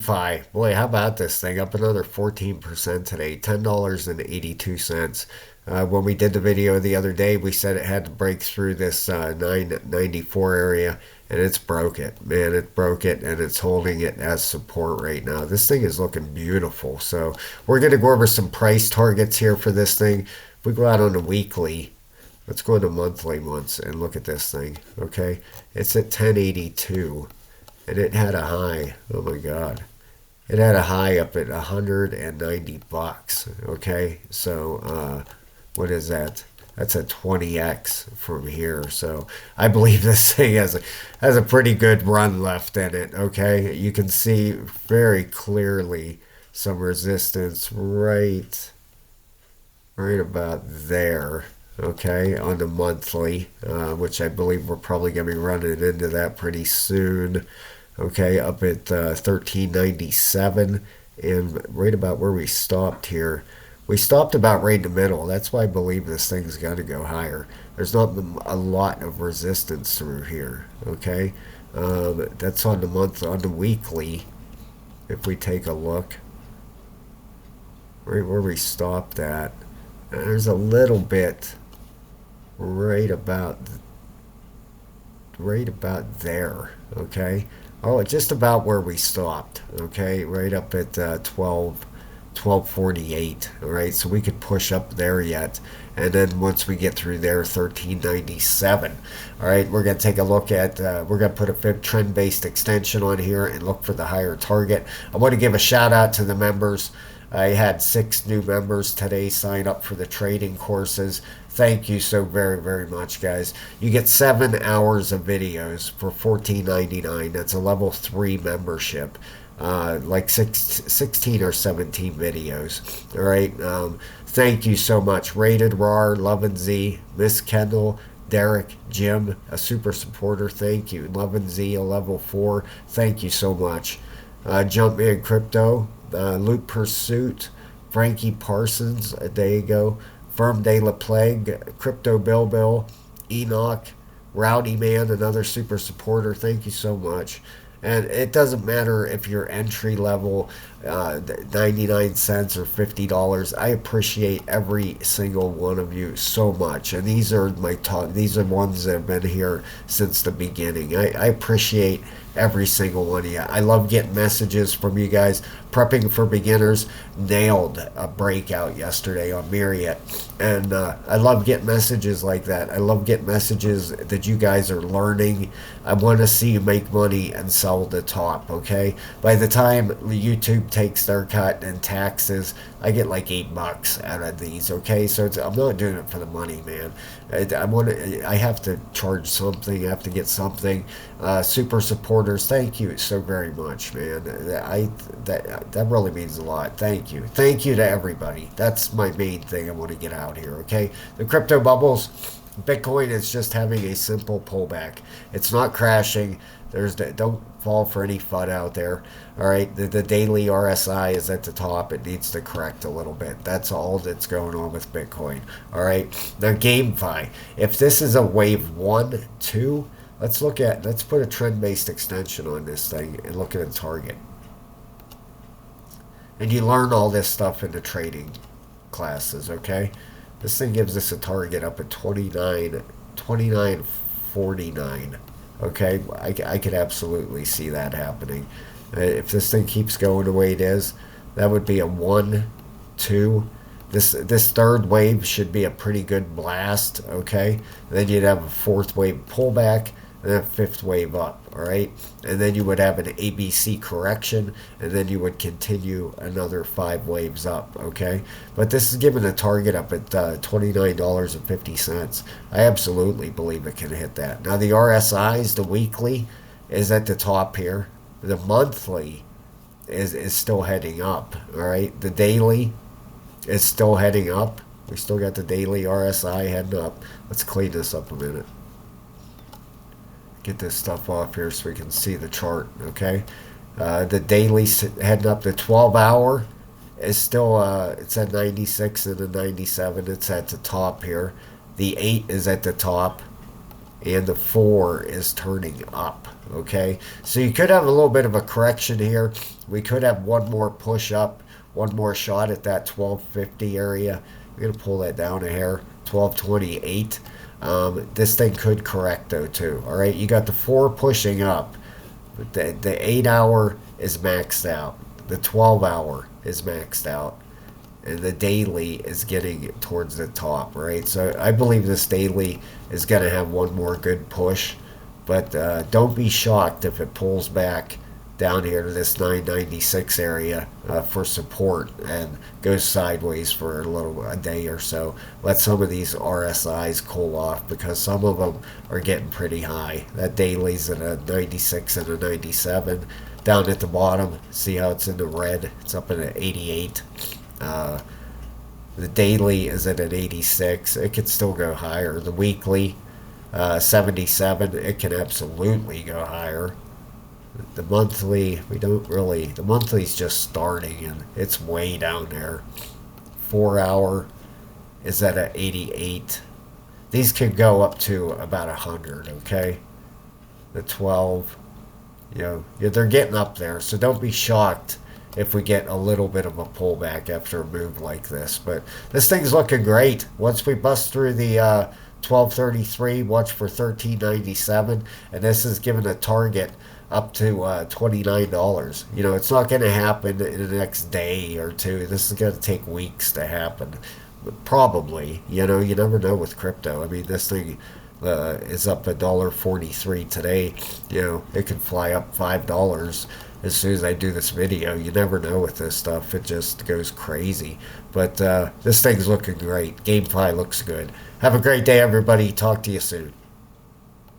Boy, how about this thing? Up another 14% today, $10.82. When we did the video the other day, we said it had to break through this 994 area, and it's broke it. Man, it broke it, and it's holding it as support right now. This thing is looking beautiful. So we're going to go over some price targets here for this thing. If we go out on a weekly, let's go into monthly ones and look at this thing, okay? It's at 1082, and it had a high. Oh my God. It had a high up at 190 bucks. Okay, so what is that? That's a 20x from here. So I believe this thing has a pretty good run left in it. Okay, you can see very clearly some resistance right about there. Okay, on the monthly, which I believe we're probably going to be running into that pretty soon. Okay, up at 1397, and right about where we stopped here. We stopped about right in the middle. That's why I believe this thing's got to go higher. There's not a lot of resistance through here. Okay, that's on the month, on the weekly. If we take a look, right where we stopped at, there's a little bit right about there. Okay, oh, just about where we stopped. Okay, right up at 1248. All right, so we could push up there yet, and then once we get through there, 1397. All right, we're gonna take a look at. We're gonna put a fib trend based extension on here and look for the higher target. I want to give a shout out to the members. I had 6 new members today sign up for the trading courses. Thank you so very, very much, guys. You get 7 hours of videos for $14.99. That's a level 3 membership. Like 16 or 17 videos. All right. Thank you so much. Rated Rar, Love and Z, Miss Kendall, Derek, Jim, a super supporter. Thank you. Love and Z, a level 4. Thank you so much. Jumpman Crypto, Loot Pursuit, Frankie Parsons, there you go. Firm De La Plague, Crypto Bill, Enoch, Rowdy Man, another super supporter. Thank you so much. And it doesn't matter if you're entry level, 99 cents or $50. I appreciate every single one of you so much. And these are my talk. These are ones that have been here since the beginning. I appreciate every single one of you. I love getting messages from you guys. Prepping for Beginners nailed a breakout yesterday on Myriad. And I love getting messages like that. I love getting messages that you guys are learning. I want to see you make money and sell the top, okay? By the time YouTube takes their cut and taxes, I get like $8 out of these, okay? So I'm not doing it for the money, man. I have to charge something. I have to get something. Super supporters, thank you so very much, man. That really means a lot. Thank you to everybody. That's my main thing I want to get out here. Okay, the crypto bubbles. Bitcoin is just having a simple pullback. It's not crashing. Don't fall for any FUD out there. All right, the daily RSI is at the top. It needs to correct a little bit. That's all that's going on with Bitcoin. All right, now GameFi. If this is a wave 1, 2, let's put a trend-based extension on this thing and look at a target. And you learn all this stuff in the trading classes, okay? This thing gives us a target up at 29.49. Okay, I could absolutely see that happening. If this thing keeps going the way it is, that would be a 1, 2. This third wave should be a pretty good blast, okay? Then you'd have a fourth wave pullback, and then a fifth wave up, all right? And then you would have an ABC correction, and then you would continue another 5 waves up, okay? But this is given a target up at $29.50. I absolutely believe it can hit that. Now, the RSIs, the weekly, is at the top here. The monthly is still heading up, all right? The daily is still heading up. We still got the daily RSI heading up. Let's clean this up a minute. Get this stuff off here so we can see the chart, okay? The daily heading up the 12-hour is still, it's at 96 and the 97. It's at the top here. The 8 is at the top. and the 4 is turning up. Okay, so you could have a little bit of a correction here. We could have one more push up, one more shot at that 1250 area. I'm gonna pull that down a hair, 1228. This thing could correct though too. All right, you got the 4 pushing up. The 8 hour is maxed out. The 12 hour is maxed out. And the daily is getting towards the top, right? So I believe this daily is going to have one more good push. But don't be shocked if it pulls back down here to this 996 area for support and goes sideways for a day or so. Let some of these RSIs cool off because some of them are getting pretty high. That daily's at a 96 and a 97. Down at the bottom, see how it's in the red? It's up at an 88. Uh, the daily is at an 86. It could still go higher. The weekly, 77. It can absolutely go higher. The monthly, we don't really. The monthly's just starting and it's way down there. 4 hour is at an 88. These could go up to about 100. Okay, the 12. Yeah, they're getting up there. So don't be shocked if we get a little bit of a pullback after a move like this. But this thing's looking great. Once we bust through the 1233, watch for 1397, and this is given a target up to $29. It's not going to happen in the next day or two. This is going to take weeks to happen. But probably, you never know with crypto. I mean, this thing is up $1.43 today. It could fly up $5 as soon as I do this video. You never know with this stuff. It just goes crazy. But this thing's looking great. GameFi looks good. Have a great day, everybody. Talk to you soon.